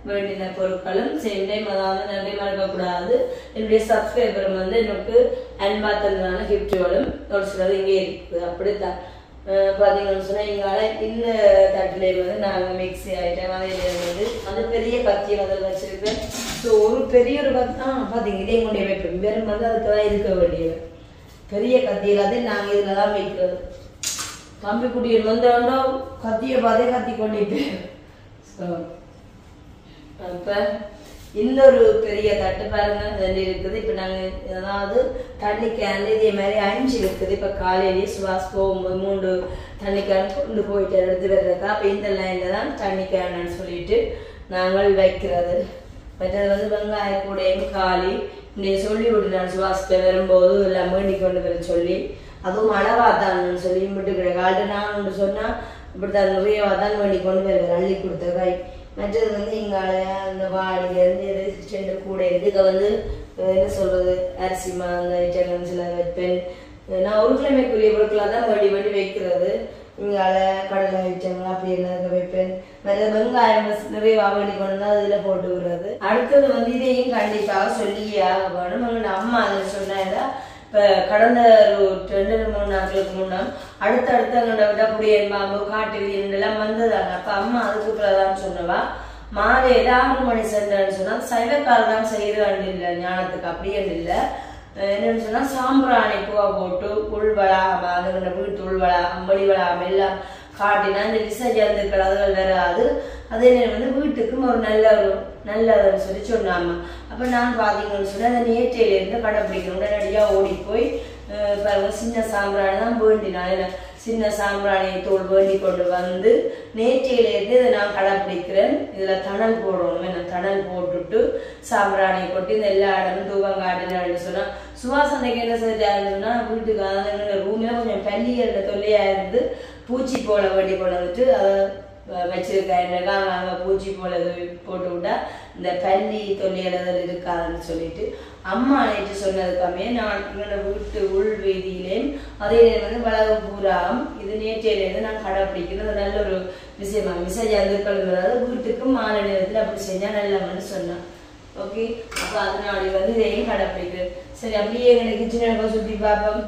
வேண்டின பொருட்களும் சேம் டைம். அதாவது நன்றி மறக்கக்கூடாது, என்னுடைய சப்ஸ்கிரைபரும் வந்து எனக்கு அன்பா தந்ததான கிஃப்டுகளும் ஒரு சிலது இங்கே இருக்குது. அப்படித்தான் பார்த்தீங்கன்னு சொன்னால் எங்கால இந்த தட்டிலே வந்து நாங்கள் மிக்ஸி ஐட்டம் வந்து அந்த பெரிய கத்தியை அதில் வச்சிருக்கேன். ஸோ ஒரு பெரிய ஒரு பார்த்தீங்க இதே கொண்டே வைப்பேன். வெறும் வந்து அதுக்கு தான் இருக்க வேண்டியது பெரிய கத்தி எல்லாத்தையும் நாங்கள் இதில் தான் வைக்கிறது. கம்பி குட்டியில் வந்தோண்டோ கத்தியை பார்த்தே கத்தி கொண்டிருப்பேன். ஸோ அப்போ இந்த ஒரு பெரிய தட்டு பாருங்க ரெண்டு இருக்குது. இப்போ நாங்கள் அதாவது தண்ணி கேன் இதே மாதிரி 5 இருக்குது. இப்போ காலையிலேயே சுவாஸ் போகும்போது 3 தண்ணி கேன் கொண்டு போயிட்டு எடுத்து வர்றதுக்கா. அப்போ இந்த லைனில் தான் தண்ணி கேன்னு சொல்லிட்டு நாங்கள் வைக்கிறது. மற்றது வந்து வெங்காய கூடையும் காலி இப்படி சொல்லி விட்டுட்டான் சுவாஸ்கிட்ட வரும்போது எல்லாம் வேண்டி கொண்டு வர சொல்லி, அதுவும் அளவாத்தான்னு சொல்லி விட்டுக்கிற கால்ட்டு நான் ஒன்று சொன்னால் இப்படித்தான் நிறையவா தான் வேண்டி கொண்டு வருவேன் அள்ளி கொடுத்த காய். மற்றது வந்து இங்கால அந்த வாடிலேருந்து ரெண்டு கூட இதுக்கு வந்து என்ன சொல்றது அரிசி அந்த ஐட்டங்கள் சில வைப்பேன். நான் ஒரு கிழமைக்குரிய பொருட்களாக தான் வேண்டி வைக்கிறது. இங்கால கடலை ஐட்டங்கள் அப்படி என்ன வைப்பேன். மற்ற வெங்காயம் நிறைய வேண்டி கொண்டு தான் அதில் போட்டு விடுறது. அடுத்தது வந்து இதையும் கண்டிப்பாக சொல்லியே ஆக வேணும். எங்களோட அம்மா அதில் சொன்னா இப்போ கடந்த ஒரு 2-3 நாட்களுக்கு முன்னா அடுத்தடுத்து எங்களோட விடக்கூடிய பாம்பு காட்டு வீடுலாம் வந்ததாங்க. அப்போ அம்மா அதுக்கு பிரதான் சொன்னவா மாலையில 6 மணி சென்றான்னு சொன்னா சைவக்கால் தான் செய்யறான்னு இல்லை ஞானத்துக்கு அப்படியே இல்லை. என்னன்னு சொன்னா சாம்பிராணி பூவா போட்டு உள்வளாகம் அதுங்கிற வீட்டு உள்வளாகம் வெளிவளாகம் எல்லாம் காட்டினா இந்த விச ஜந்துக்கள் அதுகள் வராது. அதே நேரம் வந்து வீட்டுக்கும் ஒரு நல்லதுன்னு சொல்லி சொன்னாமா. அப்போ நான் பார்த்தீங்கன்னு சொன்னால் அந்த நேற்றையிலேருந்து கடைப்பிடிக்கணும். உடனடியாக ஓடி போய் பாருங்க சின்ன சாம்பிராணி தான் வேண்டினான். சின்ன சாம்பிராணி தூள் வேண்டி கொண்டு வந்து நேற்றையிலேருந்து இதை நான் கடைப்பிடிக்கிறேன். இதில் தணல் போடணும். நான் தணல் போட்டுட்டு சாம்பிராணியை கொட்டி இந்த எல்லா இடமும் தூவம் காட்டினான்னு சொன்னால் சுவாசனைக்கு என்ன செஞ்சாருன்னு சொன்னால் வீட்டுக்கு அதாவது ரூமில் கொஞ்சம் பள்ளிகள தொல்லையாக இருந்து பூச்சி போல வேண்டி கொண்டு வந்துட்டு அதை வச்சிருக்கேன். அங்கே பூச்சி போல போட்டு விட்டா இந்த பள்ளி தொல்லியல் இருக்காதுன்னு சொல்லிட்டு அம்மா நேற்று சொன்னதுக்காமே நான் எங்களோட வீட்டு உள் வீதியிலேயும் அதே வந்து வளவு பூராம் இது நேற்றையிலேருந்து நான் கடைப்பிடிக்கிறது நல்ல ஒரு விஷயமா. விசைஜந்துக்கள் வீட்டுக்கும் மாலை நேரத்தில் அப்படி செஞ்சால் நல்லவன்னு சொன்னான். ஓகே, அப்போ அதனால வந்து இதையும் கடைப்பிடிக்கிறேன். சரி, அப்படியே எங்களுக்கு கிச்சனை சுற்றி பார்ப்போம்.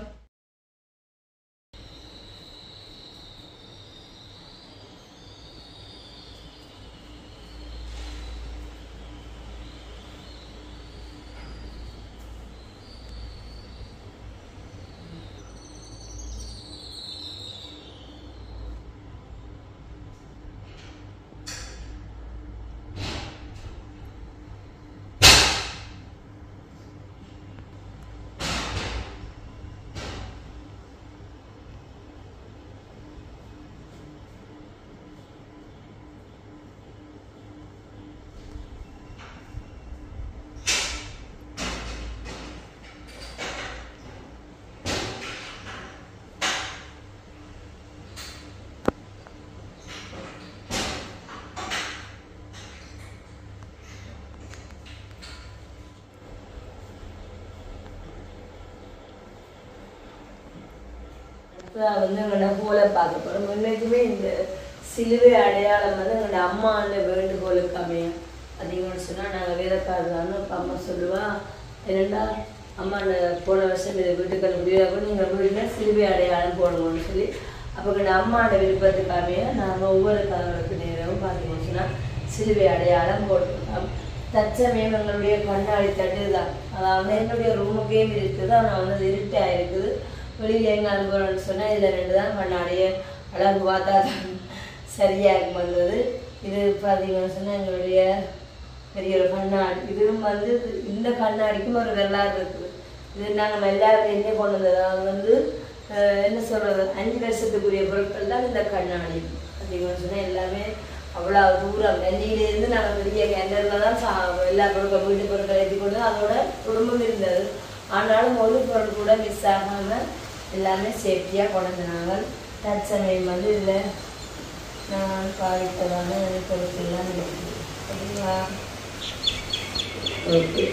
வந்து போல பார்க்க போறோம். முன்னைக்குமே இந்த சிலுவை அடையாளம் வந்து எங்களோட அம்மாண்ட வேண்டுகோளுக்கு அமையும். அதிகம்னு சொன்னால் நாங்கள் வேலைக்காரதான்னு இப்போ அம்மா சொல்லுவா, என்னென்னா அம்மா போன வருஷம் இதை வீட்டுக்கு முடியாது நீங்கள் வீட்டில் சிலுவை அடையாளம் போடணும்னு சொல்லி அப்போ எங்களோட அம்மாண்ட விருப்பத்துக்கு அமைய நாங்கள் ஒவ்வொரு கதவுக்கு நேரமும் பார்த்தீங்கன்னு சொன்னால் சிலுவை அடையாளம் போட்டுருக்கோம். தற்சமயம் எங்களுடைய கண்ணாடி தட்டு தான், அதாவது என்னுடைய ரூமுக்கே இருக்குது. ஆனால் வந்து இருட்டாக இருக்குது. வெளியில் எங்கே அனுப்புகிறோன்னு சொன்னால் இதில் 2 தான் கண்ணாடியை அழகு பார்த்தா தான் சரியாக வந்தது. இது பார்த்தீங்கன்னு சொன்னால் எங்களுடைய பெரிய ஒரு கண்ணாடி. இதுவும் வந்து இந்த கண்ணாடிக்கும் ஒரு வெள்ளாறு இருக்குது. இது நாங்கள் வெள்ளாறு எங்கே கொண்டு வந்தது, அது வந்து என்ன சொல்கிறது 5 வருஷத்துக்குரிய பொருட்கள் தான் இந்த கண்ணாடி. பார்த்தீங்கன்னு சொன்னால் எல்லாமே அவ்வளோ தூரம் நெல்லியிலேருந்து நாங்கள் பெரிய கேண்டரில் தான் எல்லா பொருட்கள் வீட்டு பொருட்கள் எழுதி கொண்டு அதோட குடும்பம் இருந்தது. ஆனாலும் ஒரு பொருள் கூட மிஸ் ஆகாமல் எல்லாமே சேஃப்டியாக கொண்டாங்க. தற்சமயம் வந்து இதில் நான் பாதித்ததான பொருட்கள்லாம் இருக்குது. சரிங்களா? ஓகே.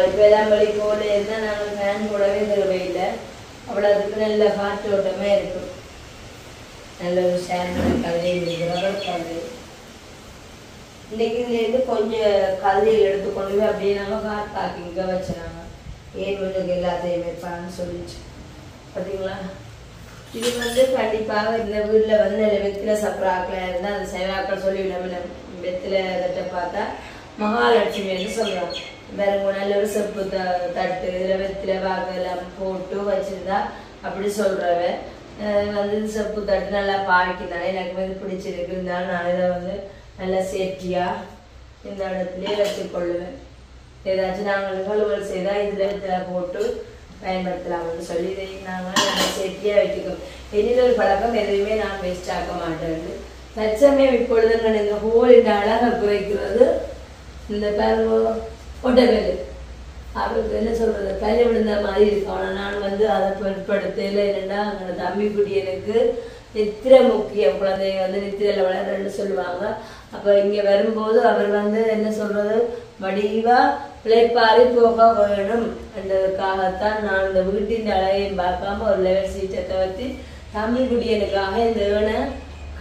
இப்போதான் வழி போல இருந்தால் நாங்கள் ஃபேன் போடவே தேவையில்லை. அவ்வளோ அதுக்கு நல்ல காற்றோட்டமே இருக்கும். நல்ல ஒரு ஷேர் கதை இருக்கிறது. இன்றைக்கு இதுலேருந்து கொஞ்சம் கதையில் எடுத்துக்கொண்டு போய் அப்படியே நம்ம கார் பார்க்கிங்க வச்சுனாங்க. ஏன் வீட்டுக்கு எல்லாத்தையும் வைப்பான்னு சொல்லிச்சு. பார்த்தீங்களா? இது வந்து கண்டிப்பாக இந்த வீட்டில் வந்து நல்ல வெத்தில சப்ராக்கில் இருந்தால் அந்த சேவாக்கள் சொல்லிவிட வெத்தில தட்டை பார்த்தா மகாலட்சுமி என்று சொல்கிறாங்க. வேறு நல்ல ஒரு செப்பு தட்டு இதில் வெத்தில வாக்கெல்லாம் போட்டு வச்சுருந்தா அப்படி சொல்கிறவ வந்து செப்பு தட்டு நல்லா பாவிக்கிறானே எனக்கு வந்து பிடிச்சிருக்கு. இருந்தாலும் நான் இதை வந்து நல்லா சேஃப்டியாக இந்த இடத்துலேயே வச்சுக்கொள்ளுவேன். ஏதாச்சும் நாங்கள் நிகழ்வுகள் செய்தால் இதில் வெத்தில போட்டு பயன்படுத்தலாம்னு சொல்லி இதை நாங்கள் நல்லா சேஃப்டியாக வச்சுக்கோம். எதில் ஒரு பழக்கம் எதுவுமே நான் வேஸ்ட் ஆக்க மாட்டேன். தற்சமயம் இப்பொழுது நான் இந்த ஹோலின் அழகாக குறைக்கிறது இந்த ஒட்டவேலு அவருக்கு என்ன சொல்கிறது கல்வி விழுந்த மாதிரி இருக்கும். ஆனால் நான் வந்து அதை பொருட்படுத்தல. என்னென்னா அங்கே தம்பி குட்டி எனக்கு நித்திரை முக்கியம், குழந்தைங்க வந்து நித்திரையில் வளர்றன்னு சொல்லுவாங்க. அப்போ இங்கே வரும்போது அவர் வந்து என்ன சொல்கிறது வடிவாக பிழைப்பாரி போக வேணும் என்றதுக்காகத்தான் நான் இந்த வீட்டின் அழகையும் பார்க்காம ஒரு லெவல் சீட்டை தவிர்த்து தமிழ் குடியனுக்காக இந்த ஏனை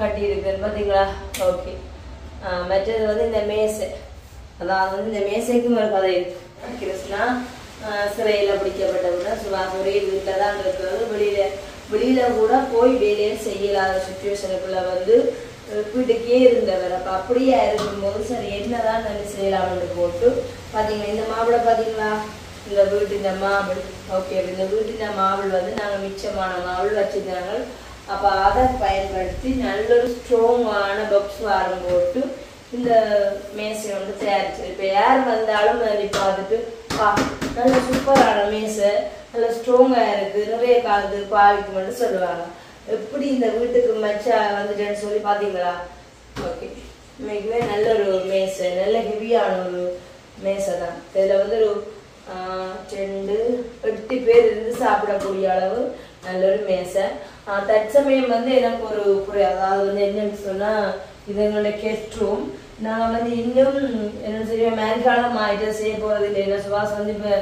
கட்டியிருக்கேன். பார்த்தீங்களா? ஓகே. மற்றது வந்து இந்த மேசை, அதாவது வந்து இந்த மேசைக்கும் ஒரு கதை இருக்கு. கிருஷ்ணா சிறையில் பிடிக்கப்பட்டவுடனே சுபாஷ் ஒரே வீட்டில் தான் இருக்கிறது. வெளியில் கூட போய் வேலையை செய்யலாத சுச்சுவேஷனுக்குள்ளே வந்து வீட்டுக்கே இருந்தவர். அப்போ அப்படியே இருக்கும்போது சரி என்னதான் நம்ம செய்யலாம்னு போட்டு பார்த்தீங்கன்னா இந்த மாவுளை பார்த்தீங்களா, இந்த வீட்டு இந்த மாவுள். ஓகே, இந்த வீட்டு இந்த மாவுள் வந்து நாங்கள் மிச்சமான மாவுள் வச்சுருந்தாங்க. அப்போ அதை பயன்படுத்தி நல்ல ஒரு ஸ்ட்ராங்கான பாக்ஸ் வாரம் போட்டு இந்த மேசை வந்து தயாரிச்சு. இப்போ யார் வந்தாலும் பார்த்துட்டு நல்ல சூப்பரான மேசை, நல்ல ஸ்ட்ராங்காக இருக்குது, நிறைய காலத்து பாவிக்குமென்னு சொல்லுவாங்க. எப்படி இந்த வீட்டுக்கு மச்சா வந்துட்டேன்னு சொல்லி பார்த்தீங்களா? ஓகே, இன்னைக்குமே நல்ல ஒரு மேசை, நல்ல ஹெவியான ஒரு மேசை தான். இதில் வந்து ஒரு 2-8 பேர் இருந்து சாப்பிடக்கூடிய அளவு நல்ல ஒரு மேசை. தற்சமயம் வந்து எனக்கு ஒரு அதாவது வந்து என்னன்னு சொன்னால் இது எங்களுடைய கெஸ்ட் ரூம். நாங்கள் வந்து இன்னும் என்ன செய்ய மேல்காலம் ஆகிட்டு செய்ய போகிறது இல்லை. என்ன சுபாஷ் வந்து இப்போ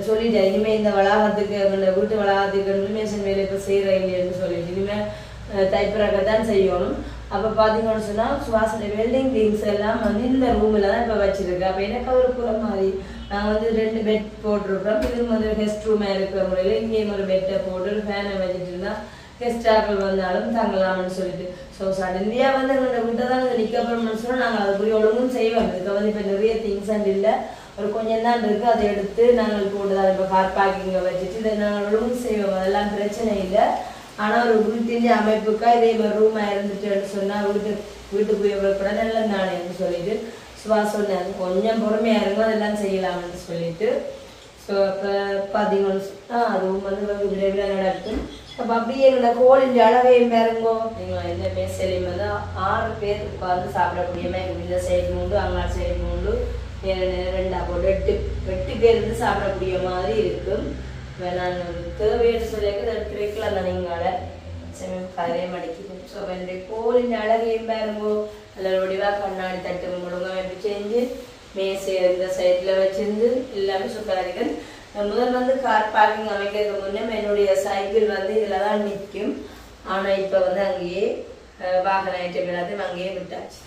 சொல்லிட்டேன், இனிமேல் இந்த வளாகத்துக்கு எங்களோட வீட்டு வளாகத்துக்கு இனிமேஷன் வேலை இப்போ செய்கிற இல்லைன்னு சொல்லிட்டு இனிமேல் டைப்ராக்கத்தான் செய்யணும். அப்போ பார்த்தீங்கன்னு சொன்னால் சுபாஷோட வெல்டிங் திங்ஸ் எல்லாம் வந்து இந்த ரூமில் தான் இப்போ வச்சுருக்கேன். அப்போ எனக்கு ஒரு புற மாதிரி நாங்கள் வந்து 2 பெட் போட்டிருக்கிறோம். இது வந்து கெஸ்ட் ரூமாக இருக்கிற முறையில் இங்கேயும் ஒரு பெட்டை போட்டு ஒரு ஃபேனை வச்சுட்டு இருந்தால் கெஸ்டாக்கள் வந்தாலும் தங்கலாம்னு சொல்லிட்டு. ஸோ சடன்லியா வந்து எங்களோட வீட்டை தான் நிற்கப்படணும்னு சொன்னால் நாங்கள் அதுக்குரிய ஒழுங்கும் செய்வோம். இதுக்கு வந்து இப்போ நிறைய திங்ஸ் அண்ட் இல்லை, ஒரு கொஞ்சம் தான் இருக்குது. அதை எடுத்து நாங்கள் போட்டுதான் இப்போ கார் பார்க்கிங்கை வச்சுட்டு இதை நாங்கள் ஒழுங்கு செய்வோம். அதெல்லாம் பிரச்சனை இல்லை. ஆனால் ஒரு வீட்டின் அமைப்புக்காக இதே மாதிரி ரூமாக இருந்துட்டுன்னு சொன்னால் வீட்டுக்குரிய கூட நல்ல நானேன்னு சொல்லிட்டு சுபாஷ் சொன்னாங்க கொஞ்சம் பொறுமையாக இருக்கும் அதெல்லாம் செய்யலாம்னு சொல்லிட்டு. ஸோ அப்போ பார்த்தீங்கன்னா ரூம் வந்து விரைவில் நடக்கும். அப்போ அப்படியே எங்களோட கோழின் அழகையும் பாருங்கோ. நீங்கள் இந்த மேசையிலையும் வந்து 6 பேர் உட்காந்து சாப்பிடக்கூடிய மாதிரி இந்த சைடு உண்டு, அங்கே சைடு உண்டு, 2 போட்டு 8 பேர் இருந்து சாப்பிடக்கூடிய மாதிரி இருக்கும். நான் தேவைன்னு சொல்லியிருக்க எடுத்து வைக்கலாம் தான் நீங்கள கதையை மடிக்கணும். ஸோ இந்த கோழின் அழகையும் பாருங்கோ. அதில் வடிவாக கண்ணாடி தட்டு முழுங்கமைப்பு செஞ்சு மேசை இந்த சைடில் வச்சிருந்து எல்லாமே சூப்பராக இருக்கு. முதல் வந்து கார் பார்க்கிங் அமைக்கிறதுக்கு முன்னே என்னுடைய சைக்கிள் வந்து இதில் தான் நிற்கும். ஆனால் இப்போ வந்து அங்கேயே வாகன ஐட்டம் எல்லாத்தையும் அங்கேயே விட்டாச்சு.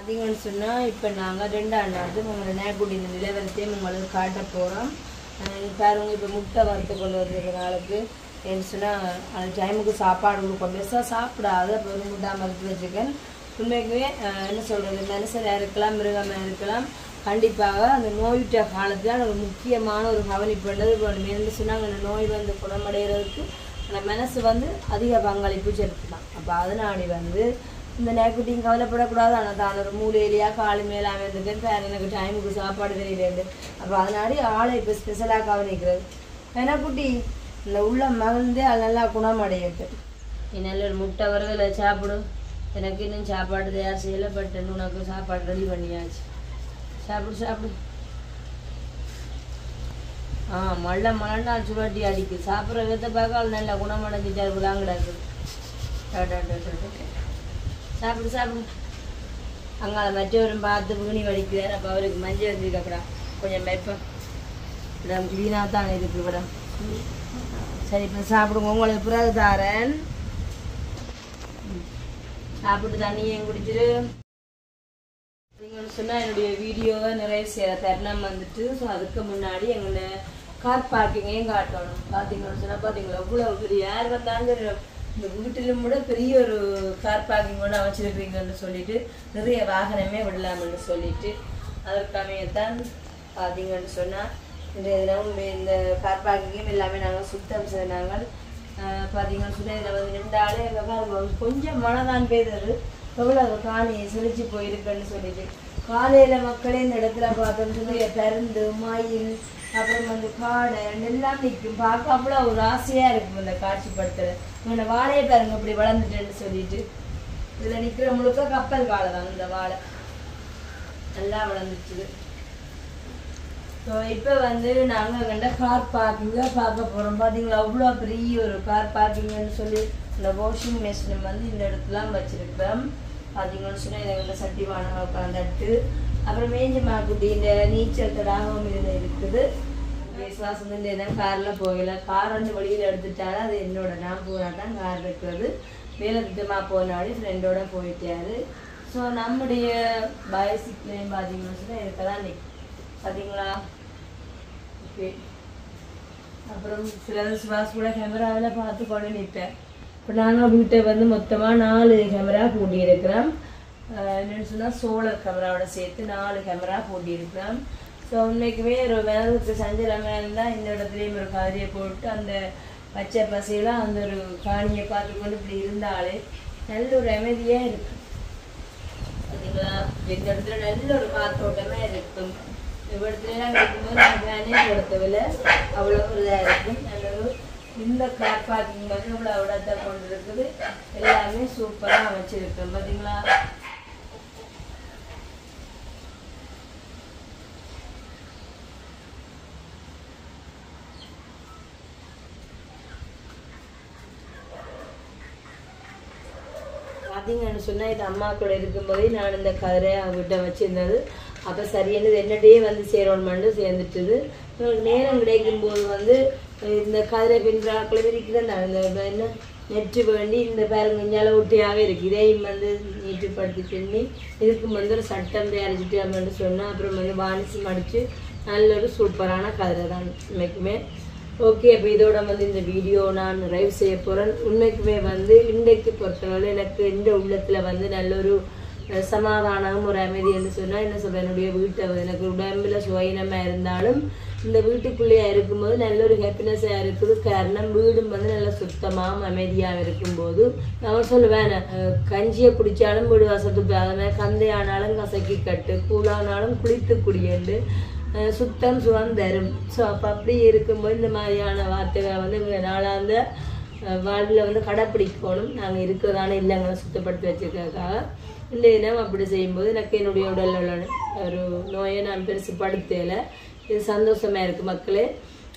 அதிகம்னு சொன்னால் இப்போ நாங்கள் 2 நாள் உங்களை நேக்குடி இந்த நிலவரத்தையும் உங்களுக்கு காட்ட போகிறோம். பாருங்க இப்போ முட்டை வறுத்து கொண்டு வந்திருக்க நாளுக்கு என்ன சொன்னால் அந்த டைமுக்கு சாப்பாடு கொடுக்கும். பெருசாக சாப்பிடாத ஒரு முட்டை வறுத்து வச்சுக்கேன். உண்மைக்குமே என்ன சொல்கிறது, மனுஷராக இருக்கலாம் மிருகமாக இருக்கலாம், கண்டிப்பாக அந்த நோயுற்ற காலத்தில் ஒரு முக்கியமான ஒரு கவனிப்புன்றது வேணும். சொன்னாங்க அந்த நோய் வந்து குணமடைகிறதுக்கு அந்த மனசு வந்து அதிக பங்களிப்பு செலுத்தலாம். அப்போ அதனாடி வந்து இந்த நேக்குட்டியும் கவலைப்படக்கூடாது. ஆனால் தான் ஒரு மூலையிலையாக காலு மேலே அமைந்துட்டு பேர் எனக்கு டைமுக்கு சாப்பாடு தெரியலேருந்து. அப்போ அதனாடி ஆளை இப்போ ஸ்பெஷலாக கவனிக்கிறது. ஏன்னா குட்டி இந்த உள்ள மகிழ்ந்து அது நல்லா குணமடையிட்டு நீ நல்ல ஒரு முட்டை வரதில்லை சாப்பிடும். எனக்கு இன்னும் சாப்பாடு தயார் செய்யலை, பட் உனக்கு சாப்பாடு ரெடி பண்ணியாச்சு. சாப்பிடு. மழை சுவாட்டி அடிக்குது. சாப்பிட்ற விதத்தை பார்க்க அது நல்லா குணமடைஞ்சிட்டாரு விளாங்கிடாது. சாப்பிடு. அங்கே மற்றவரும் பார்த்து புகுனி வடிக்கிறார். அப்போ அவருக்கு மஞ்சள் வந்துருக்கா கொஞ்சம் வைப்பேன். இடம் க்ளீனாக தான் இருக்குது இடம். சரி இப்போ சாப்பிடுங்க, உங்களுக்கு பிறகு தாரேன். சாப்பிட்டு தண்ணியும் குடிச்சிட்டு நீங்கள் சொன்னால் என்னுடைய வீடியோவை நிறைய செய்கிற தருணம் வந்துட்டு. ஸோ அதுக்கு முன்னாடி எங்களோட கார் பார்க்கிங்கையும் காட்டணும். பார்த்தீங்கன்னு சொன்னால் பார்த்தீங்களா அவ்வளோ பெரிய யார் வந்தாலும் இந்த வீட்டிலும் கூட பெரிய ஒரு கார் பார்க்கிங் ஒன்று அமைச்சிருக்கிறீங்கன்னு சொல்லிட்டு நிறைய வாகனமே விடலாம்னு சொல்லிட்டு அதற்காமையத்தான் பார்த்தீங்கன்னு சொன்னால் இன்றைய தினம் இந்த கார் பார்க்கிங்கும் எல்லாமே நாங்கள் சுத்தம் செய்தாங்க. பார்த்தீங்கன்னு சொன்னால் இதில் வந்து 2 ஆளே எங்கள் கொஞ்சம் மழை தான் பெய்தது, எவ்வளோ காணி செழிச்சு போயிருக்குன்னு சொல்லிட்டு காலையில் மக்களே இந்த இடத்துல பார்த்தோம்னு சொல்லி பருந்து மயில் அப்புறம் வந்து காடை எல்லாம் நிற்கும். பார்க்க அவ்வளோ ஒரு ஆசையாக இருக்கும் இந்த காட்சிப்படுத்துகிற. உங்களை வாழையை பாருங்க இப்படி வளர்ந்துட்டேன்னு சொல்லிட்டு இதில் நிற்கிற முழுக்க கப்பல் வாழை தான். இந்த வாழை நல்லா வளர்ந்துச்சுது. ஸோ இப்போ வந்து நாங்கள் கண்ட கார் பார்க்கிங்கை பார்க்க போகிறோம். பார்த்தீங்களா அவ்வளோ பெரிய ஒரு கார் பார்க்கிங்னு சொல்லி இந்த வாஷிங் மிஷின் வந்து இந்த இடத்துலாம் வச்சுருக்கிறோம். பார்த்தீங்கன்னு சொன்னால் இதை கண்ட சட்டி வானமாக உட்காந்துட்டு அப்புறம் மேஞ்சி மாக்குட்டி இந்த நீச்சல் தடாகவும் இதில் இருக்குது. விசுவாசம் வந்து என்ன காரில் போகலை, கார் வந்து வழியில் எடுத்துட்டாலும் அது என்னோட நான் போனால் தான் கார் இருக்கிறது. வேலை திட்டமாக போனாலும் ஃப்ரெண்டோட போயிட்டாரு. ஸோ நம்முடைய பைசிக்கிளையும் பார்த்தீங்கன்னு சொன்னால் இதுக்கு தான் நிற்கும். பார்த்தீங்களா ஓகே. அப்புறம் சில சுவாஸ் கூட கேமராவில் பார்த்து கொண்டு நிற்பேன். இப்போ நாங்கள் வீட்டை வந்து மொத்தமாக 4 கேமரா பூட்டியிருக்கிறோம். என்னென்னு சொன்னால் சோலார் கேமராவோட சேர்த்து 4 கேமரா பூட்டியிருக்கிறோம். ஸோ உண்மைக்குமே ஒரு விலங்குக்கு சஞ்சலமாக இருந்தால் இந்த இடத்துலையும் ஒரு காரியை போட்டு அந்த பச்சை பசையெல்லாம் அந்த ஒரு காணியை பார்த்துக்கொண்டு இப்படி இருந்தாலே நல்ல ஒரு அமைதியாக இருக்கும். பார்த்தீங்களா இந்த இடத்துல நல்ல ஒரு காற்றோட்டமாக இருக்கும். இவ்விடத்துலாம் இருக்கும்போது நான் ஃபேனே கொடுத்தவில்லை, அவ்வளோ ஒரு இதாக இருக்கும். நல்ல ஒரு இந்த கார் பார்க்கிங் வந்து இவ்வளோ விடத்தை கொண்டு இருக்குது. எல்லாமே சூப்பராக அமைச்சிருக்கோம். பார்த்தீங்களா பார்த்தீங்கன்னு சொன்னால் இது அம்மா கூட இருக்கும்போதே நான் இந்த கதிரை அவங்ககிட்ட வச்சுருந்தது. அப்போ சரியானது என்னடையே வந்து சேரணுமெண்டு சேர்ந்துட்டுது. உங்களுக்கு நேரம் கிடைக்கும்போது வந்து இந்த கதிரை பின்றாக்களை இருக்கிறேன் இந்த என்ன நெற்று வேண்டி இந்த பேருங்கஞ்சால ஒட்டியாகவே இருக்குது. இதையும் வந்து நீட்டுப்படுத்தி பின்னி இதுக்கு வந்து ஒரு சட்டம் தயாரிச்சுட்டு அப்படின்னு சொன்னால் அப்புறம் வந்து வாணிசி மடித்து நல்ல ஒரு சூப்பரான கதிரை தான் உண்மைக்குமே. ஓகே, அப்போ இதோட வந்து இந்த வீடியோ நான் ரைவ் செய்ய போகிறேன். உண்மைக்குமே வந்து இன்றைக்கு பொறுத்தவரை எனக்கு இந்த உள்ளத்தில் வந்து நல்ல ஒரு சமாதானம் ஒரு அமைதி என்று சொன்னால் என்ன சொல்கிறேன், என்னுடைய வீட்டை எனக்கு உடம்புல சுயனமாக இருந்தாலும் இந்த வீட்டுக்குள்ளேயே இருக்கும்போது நல்ல ஒரு ஹாப்பினஸாக இருக்குது. காரணம் வீடும் வந்து நல்லா சுத்தமாக அமைதியாக இருக்கும்போது நான் சொல்லுவேன், கஞ்சியை குடித்தாலும் வீடு வசத்துக்கு அது மாதிரி கந்தையானாலும் கசக்கி கட்டு கூழானாலும் குளித்து குடியண்டு சுத்தம் சுகம் தரும். ஸோ அப்போ அப்படி இருக்கும்போது இந்த மாதிரியான வார்த்தைகளை வந்து நாளாந்த வாழ்வில் வந்து கடைப்பிடிக்கணும். நாங்கள் இருக்கிறதான இல்லங்களை சுத்தப்படுத்தி வச்சுருக்கிறதுக்காக இந்த தினம் அப்படி செய்யும்போது எனக்கு என்னுடைய உடலில் ஒரு நோயை நான் பெருசுப்படுத்தலை. இது சந்தோஷமாக இருக்குது மக்களே.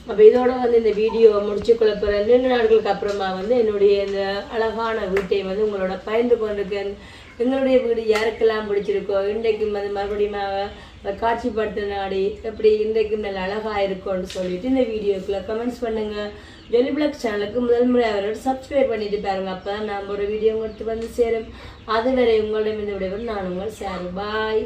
அப்போ இதோட வந்து இந்த வீடியோவை முடிச்சு கொள்ளப்போகிற 2 நாட்களுக்கு அப்புறமா வந்து என்னுடைய இந்த அழகான வீட்டை வந்து உங்களோட பகிர்ந்து கொண்டிருக்கேன். எங்களுடைய வீடு யாருக்கெல்லாம் பிடிச்சிருக்கோ இன்றைக்கும் வந்து மறுபடியும் காட்சிப்படுத்த நாடி எப்படி இன்றைக்கும் நல்ல அழகாக இருக்கும்னு சொல்லிட்டு இந்த வீடியோக்குள்ள கமெண்ட்ஸ் பண்ணுங்கள். ஜொலி பிளாக் சேனலுக்கு முதல் முறை அவரோட சப்ஸ்கிரைப் பண்ணிட்டு பாருங்க. அப்போ தான் நம்ம ஒரு வீடியோ உங்களுக்கு வந்து சேரும். அதுவரை உங்களிடம் இந்த விடைவர் நான் உங்கள் சார். பாய்.